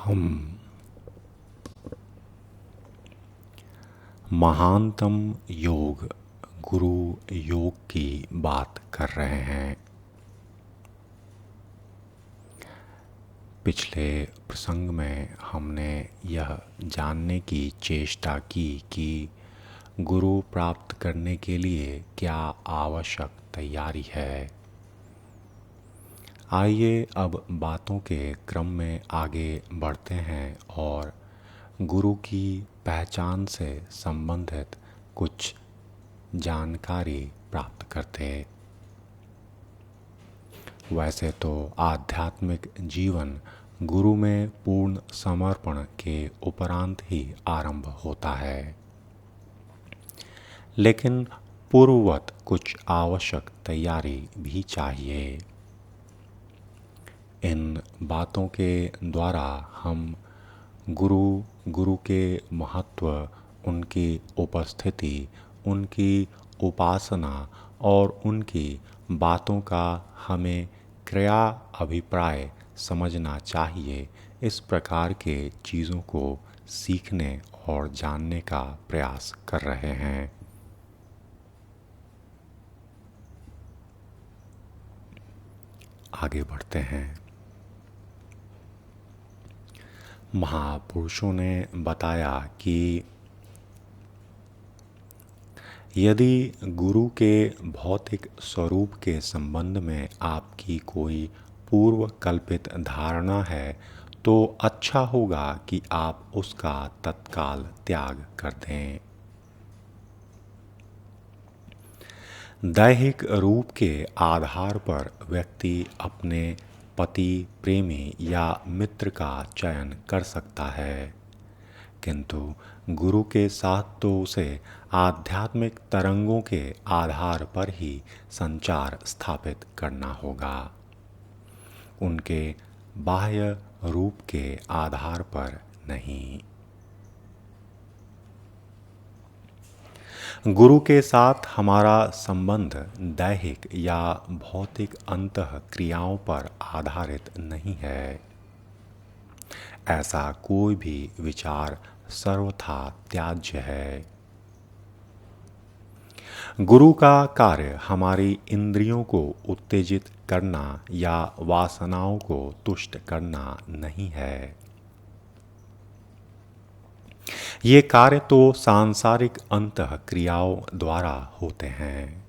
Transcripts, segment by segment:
हम महानतम योग गुरु योग की बात कर रहे हैं। पिछले प्रसंग में हमने यह जानने की चेष्टा की कि गुरु प्राप्त करने के लिए क्या आवश्यक तैयारी है। आइए अब बातों के क्रम में आगे बढ़ते हैं और गुरु की पहचान से संबंधित कुछ जानकारी प्राप्त करते। वैसे तो आध्यात्मिक जीवन गुरु में पूर्ण समर्पण के उपरांत ही आरंभ होता है, लेकिन पूर्ववत कुछ आवश्यक तैयारी भी चाहिए। इन बातों के द्वारा हम गुरु के महत्व, उनकी उपस्थिति, उनकी उपासना और उनकी बातों का हमें क्रिया अभिप्राय समझना चाहिए, इस प्रकार के चीज़ों को सीखने और जानने का प्रयास कर रहे हैं। आगे बढ़ते हैं। महापुरुषों ने बताया कि यदि गुरु के भौतिक स्वरूप के संबंध में आपकी कोई पूर्व कल्पित धारणा है तो अच्छा होगा कि आप उसका तत्काल त्याग कर दें। दैहिक रूप के आधार पर व्यक्ति अपने पति, प्रेमी या मित्र का चयन कर सकता है, किंतु गुरु के साथ तो उसे आध्यात्मिक तरंगों के आधार पर ही संचार स्थापित करना होगा, उनके बाह्य रूप के आधार पर नहीं। गुरु के साथ हमारा संबंध दैहिक या भौतिक अंतः क्रियाओं पर आधारित नहीं है। ऐसा कोई भी विचार सर्वथा त्याज्य है। गुरु का कार्य हमारी इंद्रियों को उत्तेजित करना या वासनाओं को तुष्ट करना नहीं है। ये कार्य तो सांसारिक अंतः क्रियाओं द्वारा होते हैं।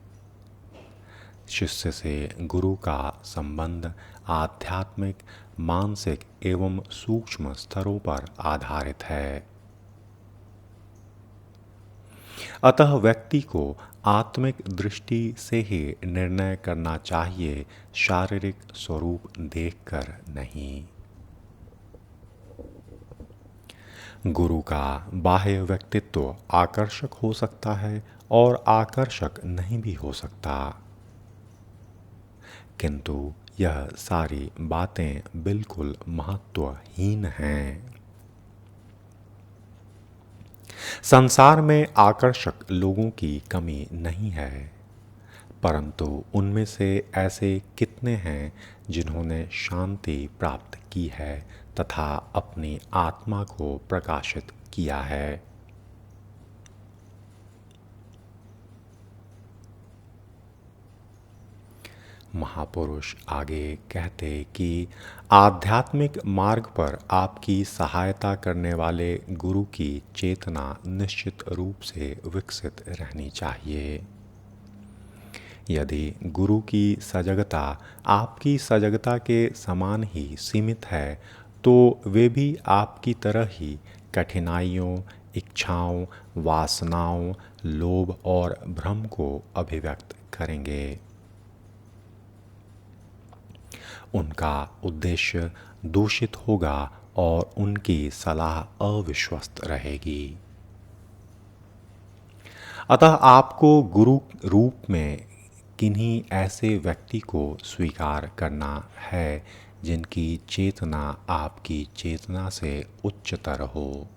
शिष्य से गुरु का संबंध आध्यात्मिक, मानसिक एवं सूक्ष्म स्तरों पर आधारित है। अतः व्यक्ति को आत्मिक दृष्टि से ही निर्णय करना चाहिए, शारीरिक स्वरूप देखकर नहीं। गुरु का बाह्य व्यक्तित्व आकर्षक हो सकता है और आकर्षक नहीं भी हो सकता, किंतु यह सारी बातें बिल्कुल महत्वहीन हैं। संसार में आकर्षक लोगों की कमी नहीं है, परंतु उनमें से ऐसे कितने हैं जिन्होंने शांति प्राप्त की है तथा अपनी आत्मा को प्रकाशित किया है। महापुरुष आगे कहते कि आध्यात्मिक मार्ग पर आपकी सहायता करने वाले गुरु की चेतना निश्चित रूप से विकसित रहनी चाहिए। यदि गुरु की सजगता आपकी सजगता के समान ही सीमित है तो वे भी आपकी तरह ही कठिनाइयों, इच्छाओं, वासनाओं, लोभ और भ्रम को अभिव्यक्त करेंगे। उनका उद्देश्य दूषित होगा और उनकी सलाह अविश्वस्त रहेगी। अतः आपको गुरु रूप में किन्हीं ऐसे व्यक्ति को स्वीकार करना है जिनकी चेतना आपकी चेतना से उच्चतर हो।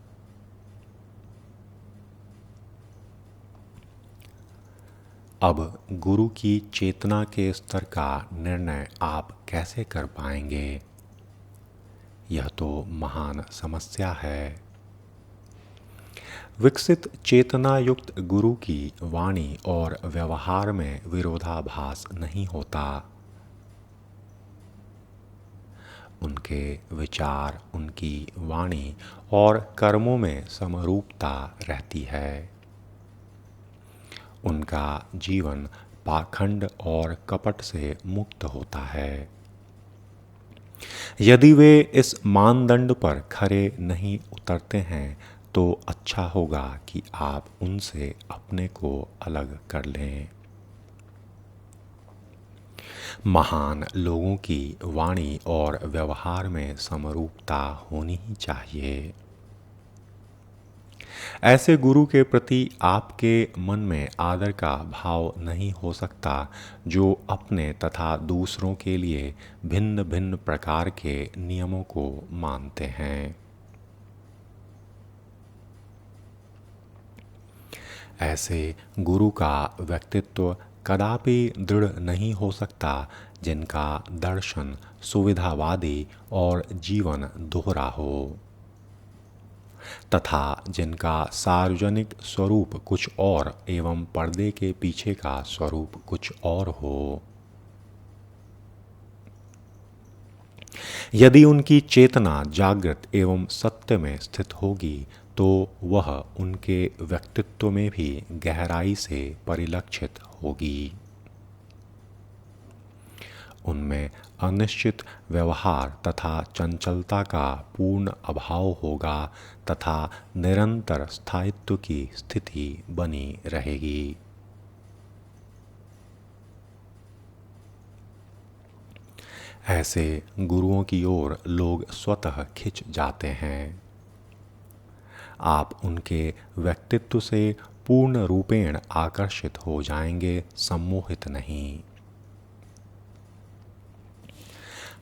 अब गुरु की चेतना के स्तर का निर्णय आप कैसे कर पाएंगे? यह तो महान समस्या है। विकसित चेतना युक्त गुरु की वाणी और व्यवहार में विरोधाभास नहीं होता। उनके विचार, उनकी वाणी और कर्मों में समरूपता रहती है। उनका जीवन पाखंड और कपट से मुक्त होता है। यदि वे इस मानदंड पर खरे नहीं उतरते हैं तो अच्छा होगा कि आप उनसे अपने को अलग कर लें। महान लोगों की वाणी और व्यवहार में समरूपता होनी ही चाहिए। ऐसे गुरु के प्रति आपके मन में आदर का भाव नहीं हो सकता जो अपने तथा दूसरों के लिए भिन्न भिन्न प्रकार के नियमों को मानते हैं। ऐसे गुरु का व्यक्तित्व कदापि दृढ़ नहीं हो सकता जिनका दर्शन सुविधावादी और जीवन दोहरा हो, तथा जिनका सार्वजनिक स्वरूप कुछ और एवं पर्दे के पीछे का स्वरूप कुछ और हो। यदि उनकी चेतना जागृत एवं सत्य में स्थित होगी तो वह उनके व्यक्तित्व में भी गहराई से परिलक्षित होगी। उनमें अनिश्चित व्यवहार तथा चंचलता का पूर्ण अभाव होगा तथा निरंतर स्थायित्व की स्थिति बनी रहेगी। ऐसे गुरुओं की ओर लोग स्वतः खिंच जाते हैं। आप उनके व्यक्तित्व से पूर्ण रूपेण आकर्षित हो जाएंगे, सम्मोहित नहीं।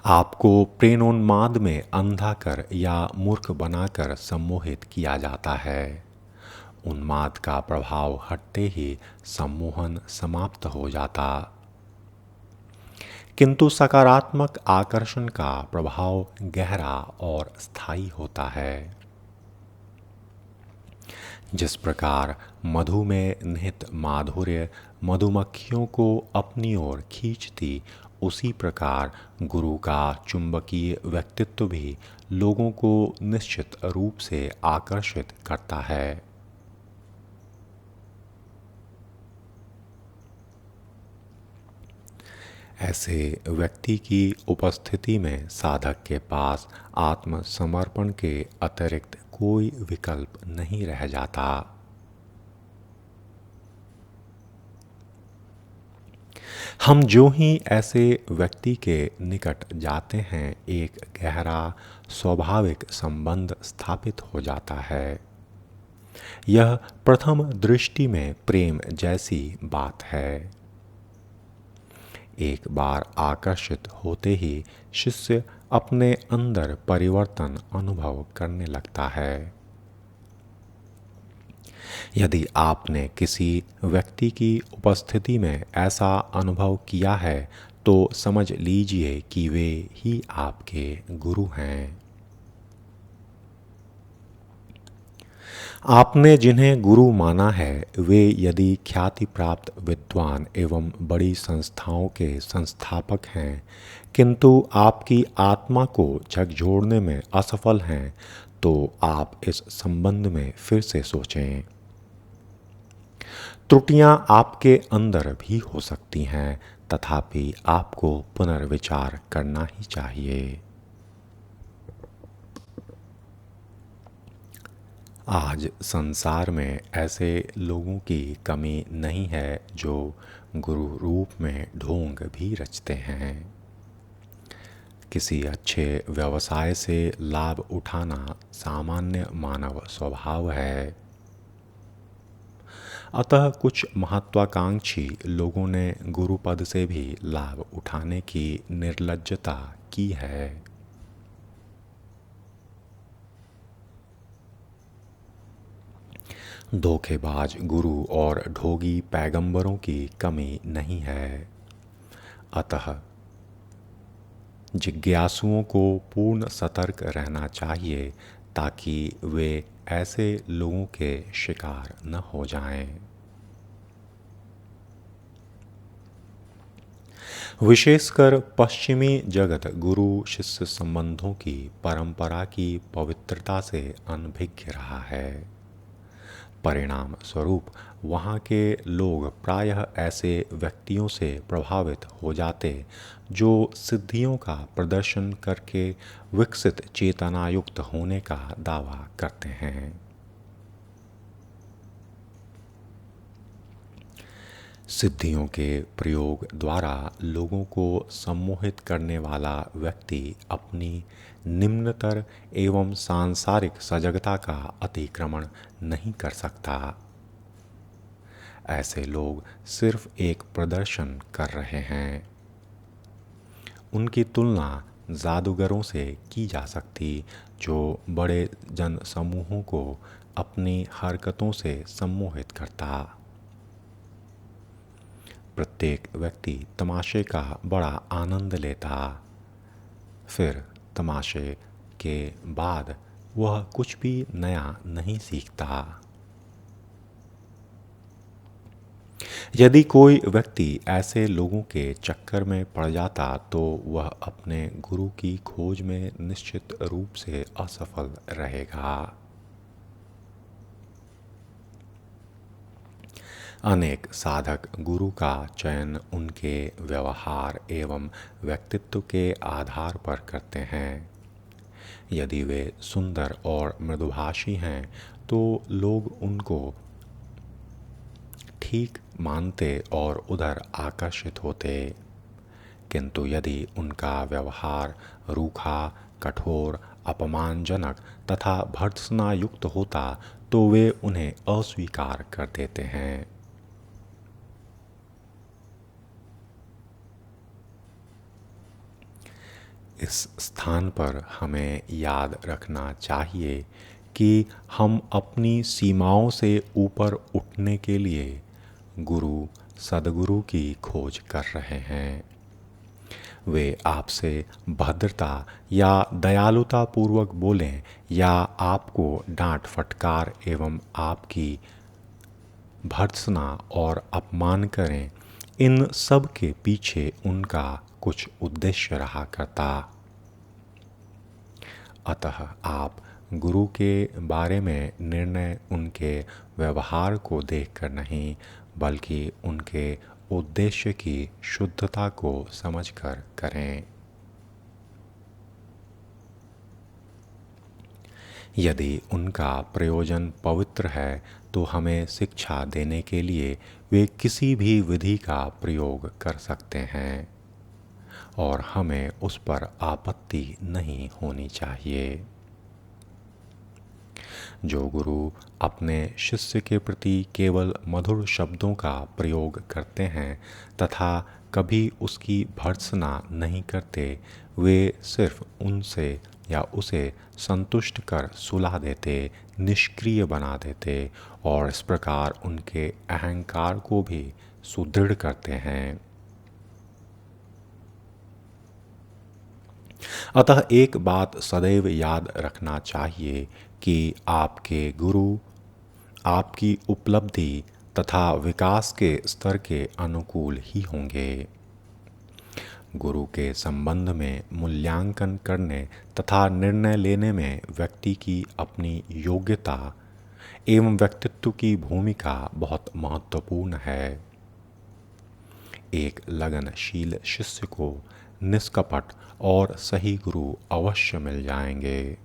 आपको प्रेमोन्माद में अंधा कर या मूर्ख बनाकर सम्मोहित किया जाता है। उन्माद का प्रभाव हटते ही सम्मोहन समाप्त हो जाता, किंतु सकारात्मक आकर्षण का प्रभाव गहरा और स्थायी होता है। जिस प्रकार मधु में निहित माधुर्य मधुमक्खियों को अपनी ओर खींचती, उसी प्रकार गुरु का चुंबकीय व्यक्तित्व भी लोगों को निश्चित रूप से आकर्षित करता है। ऐसे व्यक्ति की उपस्थिति में साधक के पास आत्मसमर्पण के अतिरिक्त कोई विकल्प नहीं रह जाता। हम जो ही ऐसे व्यक्ति के निकट जाते हैं, एक गहरा स्वाभाविक संबंध स्थापित हो जाता है। यह प्रथम दृष्टि में प्रेम जैसी बात है। एक बार आकर्षित होते ही शिष्य अपने अंदर परिवर्तन अनुभव करने लगता है। यदि आपने किसी व्यक्ति की उपस्थिति में ऐसा अनुभव किया है तो समझ लीजिए कि वे ही आपके गुरु हैं। आपने जिन्हें गुरु माना है वे यदि ख्याति प्राप्त विद्वान एवं बड़ी संस्थाओं के संस्थापक हैं, किंतु आपकी आत्मा को झकझोरने में असफल हैं, तो आप इस संबंध में फिर से सोचें। त्रुटियां आपके अंदर भी हो सकती हैं, तथापि आपको पुनर्विचार करना ही चाहिए। आज संसार में ऐसे लोगों की कमी नहीं है जो गुरु रूप में ढोंग भी रचते हैं। किसी अच्छे व्यवसाय से लाभ उठाना सामान्य मानव स्वभाव है। अतः कुछ महत्वाकांक्षी लोगों ने गुरुपद से भी लाभ उठाने की निर्लज्जता की है। धोखेबाज गुरु और ढोगी पैगंबरों की कमी नहीं है। अतः जिज्ञासुओं को पूर्ण सतर्क रहना चाहिए ताकि वे ऐसे लोगों के शिकार न हो जाएं। विशेषकर पश्चिमी जगत गुरु शिष्य संबंधों की परंपरा की पवित्रता से अनभिज्ञ रहा है। परिणाम स्वरूप वहाँ के लोग प्रायः ऐसे व्यक्तियों से प्रभावित हो जाते जो सिद्धियों का प्रदर्शन करके विकसित चेतनायुक्त होने का दावा करते हैं। सिद्धियों के प्रयोग द्वारा लोगों को सम्मोहित करने वाला व्यक्ति अपनी निम्नतर एवं सांसारिक सजगता का अतिक्रमण नहीं कर सकता। ऐसे लोग सिर्फ एक प्रदर्शन कर रहे हैं। उनकी तुलना जादूगरों से की जा सकती जो बड़े जन समूहों को अपनी हरकतों से सम्मोहित करता। प्रत्येक व्यक्ति तमाशे का बड़ा आनंद लेता, फिर तमाशे के बाद वह कुछ भी नया नहीं सीखता। यदि कोई व्यक्ति ऐसे लोगों के चक्कर में पड़ जाता तो वह अपने गुरु की खोज में निश्चित रूप से असफल रहेगा। अनेक साधक गुरु का चयन उनके व्यवहार एवं व्यक्तित्व के आधार पर करते हैं। यदि वे सुंदर और मृदुभाषी हैं तो लोग उनको ठीक मानते और उधर आकर्षित होते, किंतु यदि उनका व्यवहार रूखा, कठोर, अपमानजनक तथा भर्त्सनायुक्त होता तो वे उन्हें अस्वीकार कर देते हैं। इस स्थान पर हमें याद रखना चाहिए कि हम अपनी सीमाओं से ऊपर उठने के लिए गुरु सद्गुरु की खोज कर रहे हैं। वे आपसे भद्रता या दयालुता पूर्वक बोलें या आपको डांट फटकार एवं आपकी भर्त्सना और अपमान करें, इन सब के पीछे उनका कुछ उद्देश्य रहा करता। अतः आप गुरु के बारे में निर्णय उनके व्यवहार को देखकर नहीं बल्कि उनके उद्देश्य की शुद्धता को समझकर करें। यदि उनका प्रयोजन पवित्र है तो हमें शिक्षा देने के लिए वे किसी भी विधि का प्रयोग कर सकते हैं और हमें उस पर आपत्ति नहीं होनी चाहिए। जो गुरु अपने शिष्य के प्रति केवल मधुर शब्दों का प्रयोग करते हैं तथा कभी उसकी भर्त्सना नहीं करते, वे सिर्फ उनसे या उसे संतुष्ट कर सुला देते, निष्क्रिय बना देते और इस प्रकार उनके अहंकार को भी सुदृढ़ करते हैं। अतः एक बात सदैव याद रखना चाहिए कि आपके गुरु आपकी उपलब्धि तथा विकास के स्तर के अनुकूल ही होंगे। गुरु के संबंध में मूल्यांकन करने तथा निर्णय लेने में व्यक्ति की अपनी योग्यता एवं व्यक्तित्व की भूमिका बहुत महत्वपूर्ण है। एक लगनशील शिष्य को निष्कपट और सही गुरु अवश्य मिल जाएंगे।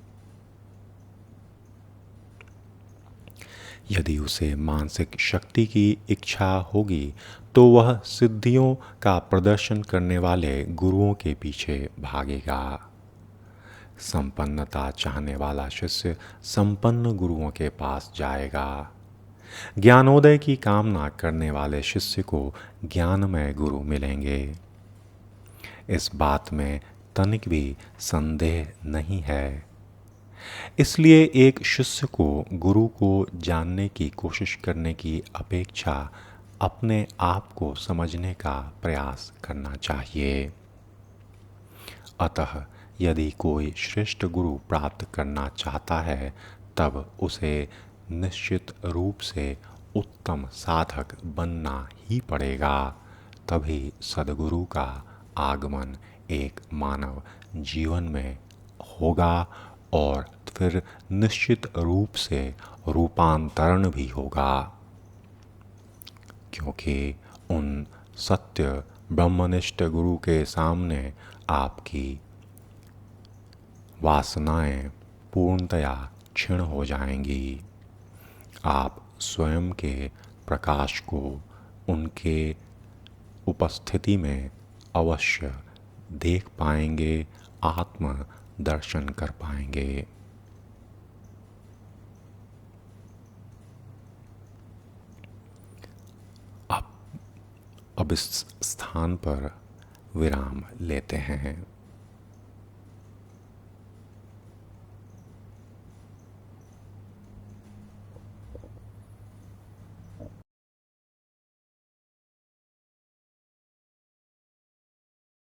यदि उसे मानसिक शक्ति की इच्छा होगी तो वह सिद्धियों का प्रदर्शन करने वाले गुरुओं के पीछे भागेगा। संपन्नता चाहने वाला शिष्य संपन्न गुरुओं के पास जाएगा। ज्ञानोदय की कामना करने वाले शिष्य को ज्ञानमय गुरु मिलेंगे। इस बात में तनिक भी संदेह नहीं है। इसलिए एक शिष्य को गुरु को जानने की कोशिश करने की अपेक्षा अपने आप को समझने का प्रयास करना चाहिए। अतः यदि कोई श्रेष्ठ गुरु प्राप्त करना चाहता है तब उसे निश्चित रूप से उत्तम साधक बनना ही पड़ेगा। तभी सद्गुरु का आगमन एक मानव जीवन में होगा और फिर निश्चित रूप से रूपांतरण भी होगा, क्योंकि उन सत्य ब्रह्मनिष्ठ गुरु के सामने आपकी वासनाएं पूर्णतया क्षीण हो जाएंगी। आप स्वयं के प्रकाश को उनके उपस्थिति में अवश्य देख पाएंगे, आत्म दर्शन कर पाएंगे। अब इस स्थान पर विराम लेते हैं।